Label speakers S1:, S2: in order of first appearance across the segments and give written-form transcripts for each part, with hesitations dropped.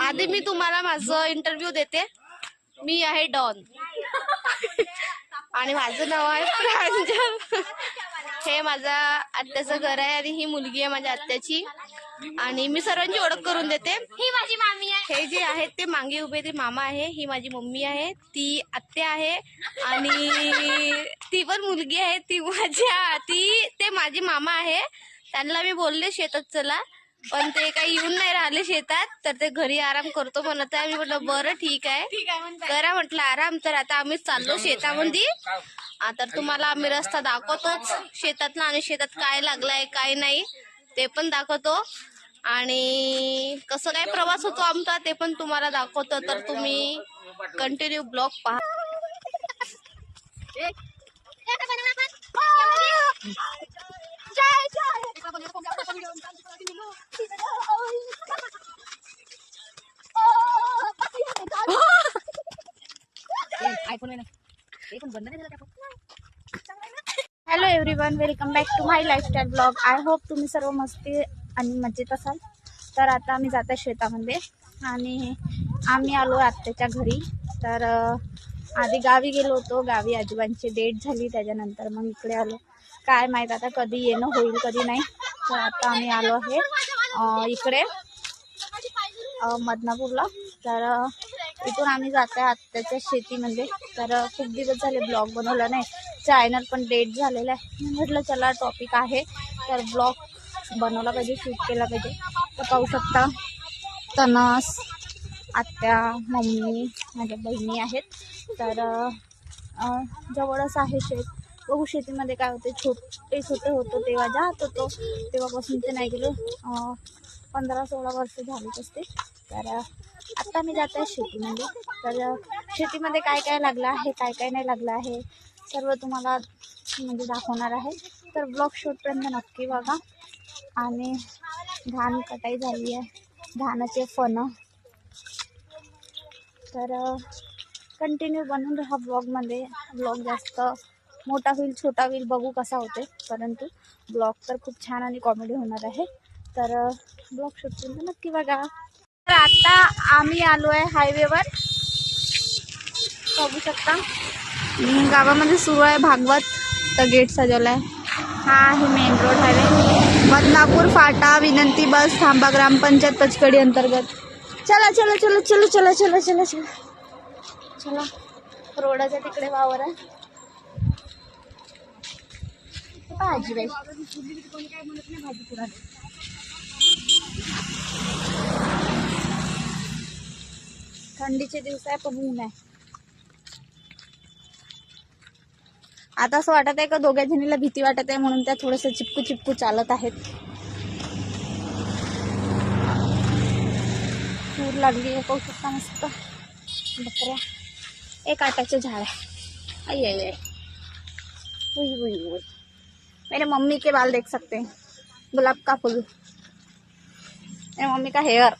S1: आधी मी तुम्हाला माझं इंटरव्ह्यू देते। मी आहे डॉन आणि माझं नाव आहे प्रांजल। हे माझा आत्याचं घर आहे आणि ही मुलगी आहे माझ्या आत्याची आणि मी सर्वांची ओळख करून देते।
S2: ही माझी मामी आहे।
S1: हे जे आहेत ते मागे उभे ते मामा आहे। ही माझी मम्मी आहे, ती आत्या आहे आणि ती पण मुलगी आहे, ते माझी मामा आहे। त्यांना मी बोलले शेतात चला, पण ते काही येऊन नाही राहिले शेतात, तर ते घरी आराम करतो म्हणत आहे। मी म्हटलं बरं ठीक आहे करा म्हटलं आराम। तर आता आम्ही चाललो शेतामध्ये। तर तुम्हाला आम्ही रस्ता दाखवतोच शेतातला आणि शेतात काय लागलाय काय नाही ते पण दाखवतो आणि कसं काय प्रवास होतो आमचा ते पण तुम्हाला दाखवतो। तर तुम्ही कंटिन्यू ब्लॉग पहा।
S2: Hello everyone, welcome back to my lifestyle blog. I hope तुम्ही सर्व मस्ती आणि मजेत असाल। तर आता आम्ही जातो शेतामध्ये आणि आम्ही आलो आत्याच्या घरी। तर आधी गावी गेलो होतो, गावी आजोबांची डेट झाली, त्याच्यानंतर मग इकडे आलो। काय माहीत आता कधी येणं होईल कधी नाही। तर आता आम्ही आलो आहे इकडे मदनापूरला। तर इथून आम्ही जातो आहे आत्याच्या शेतीमध्ये। तर खूप दिवस झाले ब्लॉग बनवला नाही, चॅनल पण डेट झालेला आहे। म्हटलं चला टॉपिक आहे तर ब्लॉग बनवला पाहिजे, शूट केला पाहिजे। तर पाहू शकता तनस, आत्या, मम्मी, माझ्या बहिणी आहेत। तर जवळच आहे शेत। बघू शेतीमध्ये काय होते। छोटे होतो तेव्हा जात होतो, तेव्हापासून ते नाही गेलो। 15-16 वर्ष झालीच असते। तर आता मी जात आहे शेतीमध्ये। तर शेतीमध्ये काय काय लागलं आहे, काय काय नाही लागलं आहे, सर्व तुम्हाला म्हणजे दाखवणार आहे। तर ब्लॉग शूटपर्यंत नक्की बघा। आणि धान कटाई झाली आहे, धानाचे फणं। तर कंटिन्यू बनून राहा ब्लॉगमध्ये। ब्लॉग जास्त मोठा होईल छोटा होईल बघू कसा होते, परंतु ब्लॉग तर खूप छान आणि कॉमेडी होणार आहे। तर ब्लॉग शूटपर्यंत नक्की बघा। तर आता आम्ही आलो आहे हायवेवर, बघू शकता। गावामध्ये सुरू आहे भागवत, तर गेट सजवला आहे। हा आहे मेन रोड हायवे, बदनापूर फाटा, विनंती बस थांबा, ग्रामपंचायत पचकडी अंतर्गत। चला चला चला चला चला चला चला चला चला। रोडाच्या तिकडे वावर आहे। भाजी बाई थंडीचे दिवस आहे पण ऊन आहे। आता असं वाटत आहे का दोघ्या जणीला भीती वाटत आहे, म्हणून त्या थोडस चिपकू चिपकू चालत आहेत। पूर लागली आहे, पाहू शकता मस्त बकऱ्या। एक आट्याचे झाड है, आई आई आई, उई उई उई। मेरे मम्मी के बाल देख सकते हैं, गुलाब का फूल, मेरे मम्मी का हेयर।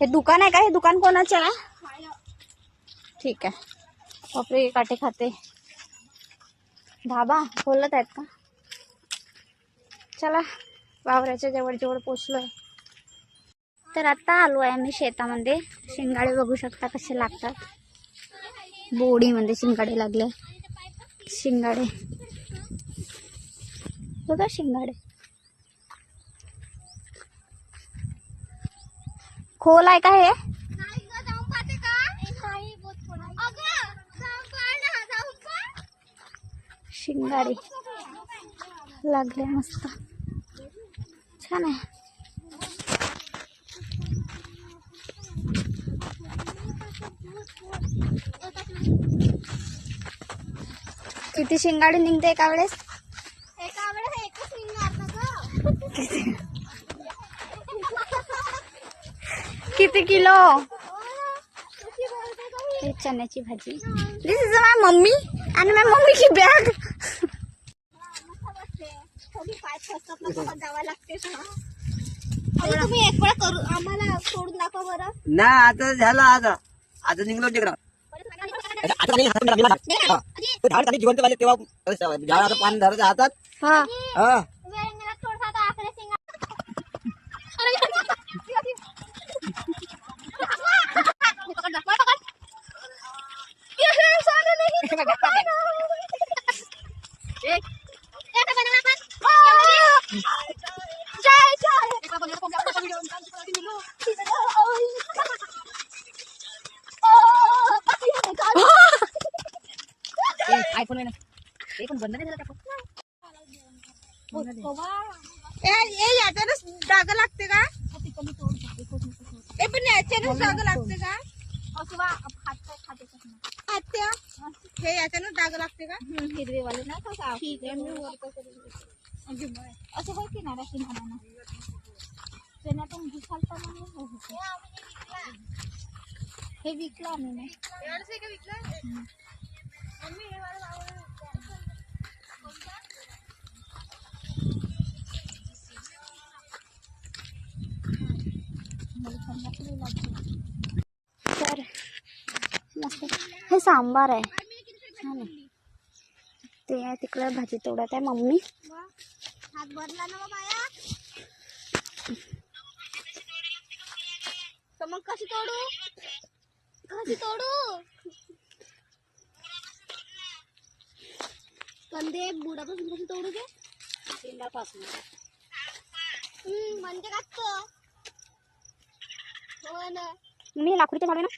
S2: हे दुकान आहे का? हे दुकान कोणाचं आहे? ठीक आहे। बापरे काटे खाते। धाबा खोलत आहेत का? चला वावराच्या जवळ जवळ पोचलोय। तर आता आलो आहे मी शेतामध्ये। शिंगाडे बघू शकता कसे लागतात, बोडीमध्ये शिंगाडे लागले। शिंगाडे बघा, शिंगाडे खोल आहे का हे? शिंगाडे लागले मस्त, छान आहे। किती शिंगाडे निघते एका वेळेस? एकच निघणार ना किती किलो? हे चण्याची भाजी। दिस इज माय मम्मी आणि माय मम्मी की बॅग। तुम्ही एक वेळा करू आम्हाला सोडून दाखवा बरं
S3: ना। आता झालं, आता निघलो तिकडं। जिवंत पाहिजे तेव्हा झाडाचं पान धरायचं हातात।
S2: हा
S3: हा आयफोन ते पण बंद नाही झाला
S2: याच्यानंच डाग लागते का? पण याच्यानंच डाग लागते का? आत्या हे याच्यानंच डाग लागते का? हिरवेवाले ना ठीक आहे मी असं बघ किनारा किनारा त्यांना पण हे विकलं आम्ही नाही तर हे सांबार आहे छान आहे. ते आहे तिकडे भाजी तोडत आहे मम्मी. हात भरला ना बाया तर मग कशी तोडू कंदे बुडापासून कशी तोडू दे शेंडापासून म्हणजे का हो ना मी लाकडीच्या झाले ना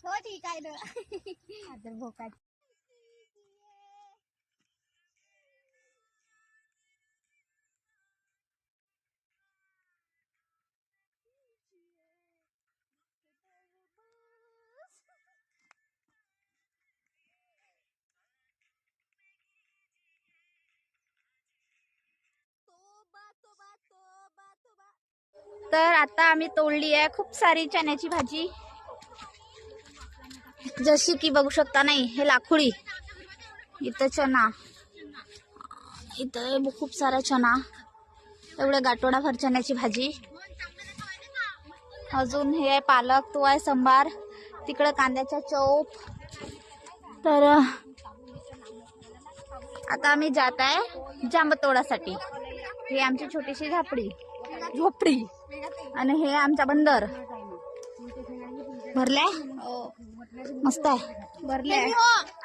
S2: हो ठीक आहे ना भोका तर आता आम्ही तोडली आहे खूप सारी चण्याची भाजी जशी की बघू शकता. नाही हे लाखुडी इथं चना इथं खूप सारा चना एवढ्या गाठोडाभर चण्याची भाजी. अजून हे आहे पालक तो आहे सांबार तिकडं कांद्याच्या चौप. तर आता आम्ही जात आहे जांब तोडासाठी. ही आमची छोटीशी झोपडी आणि हे आमचा बंदर भरलाय मस्त आहे भरलाय.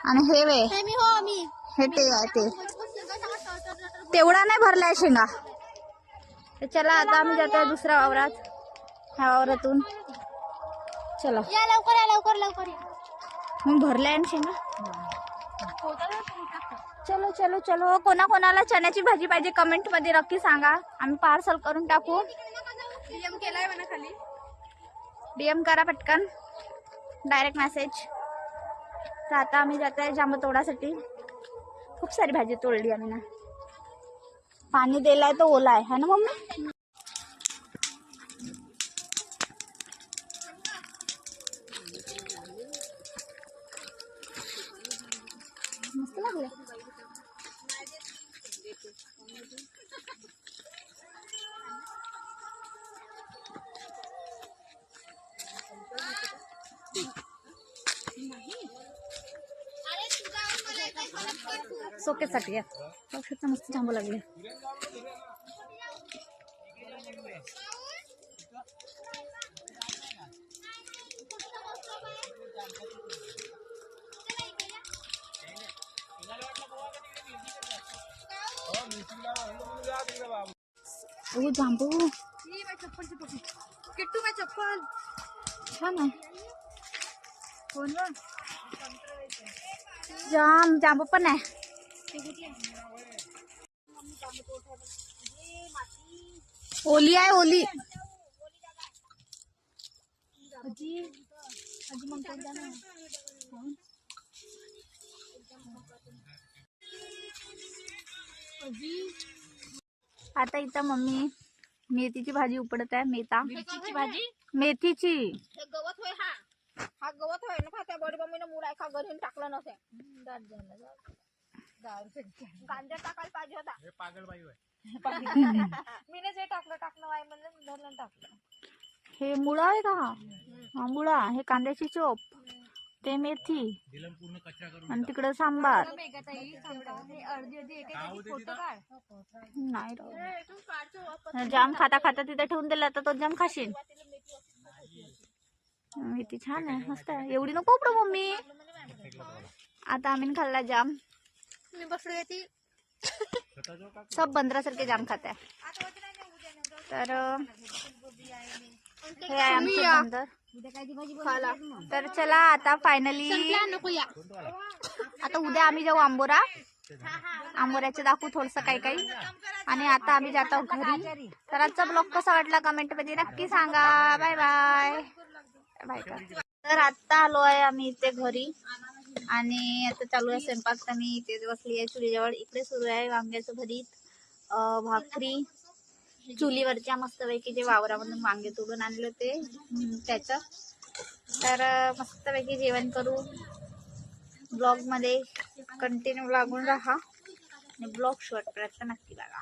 S2: आणि हे वे हे ते आहे ते तेवढा नाही भरलाय शेंगा. तर चला आता आम्ही जातोय दुसऱ्या वावरात ह्या वावरातून. चला लवकर मग भरलाय ना शेंगा. चलो चलो चलो कोणाला चण्याची भाजी पाहिजे कमेंट मध्ये नक्की सांगा. आम्ही पार्सल करून टाकू. डीएम केलाय म्हणा खाली डीएम करा पटकन डायरेक्ट मेसेज. तर आता आम्ही जात आहे जांब तोडासाठी. खूप सारी भाजी तोडली आम्ही ना. पाणी दिलाय तो ओला आहे ना मम्मी. मस्त लागले. सोकेसाठी मस्त जांभू लागले. जांभू किट्टू काय चप्पल छान आहे. जांभू पण आहे. ओली आहे ओली. आता इथं मम्मी मेथीची भाजी उपडत आहे. मेथीची भाजी मेथीची गवत होय. हा गवत होय ना. त्या बडी मम्मीने मुळा एका घरी टाकलं नसे. कांद्या टाकायला पाहिजे होता. हे पागल बाई होय. मीने जे टाकलं वाई म्हणलं धरलं टाकलं. हे मुळा आहे का? हा मुळा. हे कांद्याची चोप ते मेथी आणि तिकडे सांबार. नाही जाम खाता खाता तिथे ठेवून दिला तर तो जाम खाशील. मेथी छान आहे मस्त आहे. एवढी नको उपडू मम्मी. आता आम्ही खाल्ला जाम.
S1: मी बसली ती
S2: सब बंदरासारखे जाम खात आहे. तर हे आहे आमचं बंदर. तर चला आता फायनली आता उद्या आम्ही जाऊ आंबोऱ्याचे दाखवू थोडंसं काही आणि आता आम्ही जातो घरी. तर आजचा ब्लॉग कसा वाटला कमेंट मध्ये नक्की सांगा. Bye bye bye. तर आता आलो आहे आम्ही इथे घरी आणि आता चालू आहे स्वयंपाक. तर मी इथे बसली आहे चुलीजवळ. इकडे सुरू आहे वांग्याचं भरीत, भाकरी चुलीवरच्या मस्तपैकी जे वावरामधून वांगे तोडून आणले होते त्याचं. तर मस्तपैकी जेवण करू. ब्लॉग मध्ये कंटिन्यू लागून राहा आणि ब्लॉग शॉर्ट पर्यंत नक्की लागा.